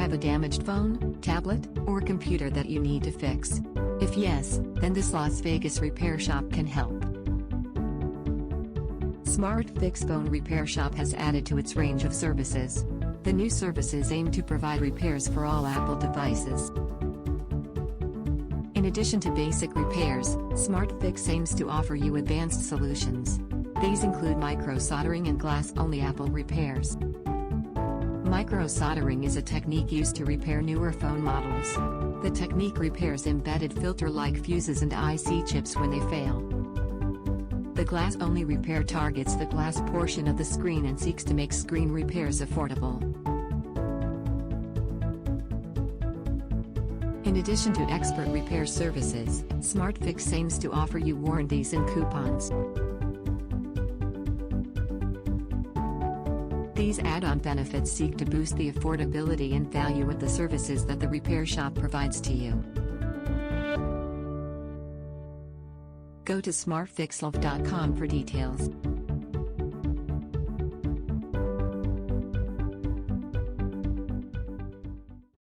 have a damaged phone, tablet, or computer that you need to fix? If yes, then this Las Vegas repair shop can help. Smart Fix Phone Repair Shop has added to its range of services. The new services aim to provide repairs for all Apple devices. In addition to basic repairs, Smart Fix aims to offer you advanced solutions. These include micro-soldering and glass-only Apple repairs. Micro-soldering is a technique used to repair newer phone models. The technique repairs embedded filter-like fuses and IC chips when they fail. The glass-only repair targets the glass portion of the screen and seeks to make screen repairs affordable. In addition to expert repair services, SmartFix aims to offer you warranties and coupons. These add-on benefits seek to boost the affordability and value of the services that the repair shop provides to you. Go to smartfixlove.com for details.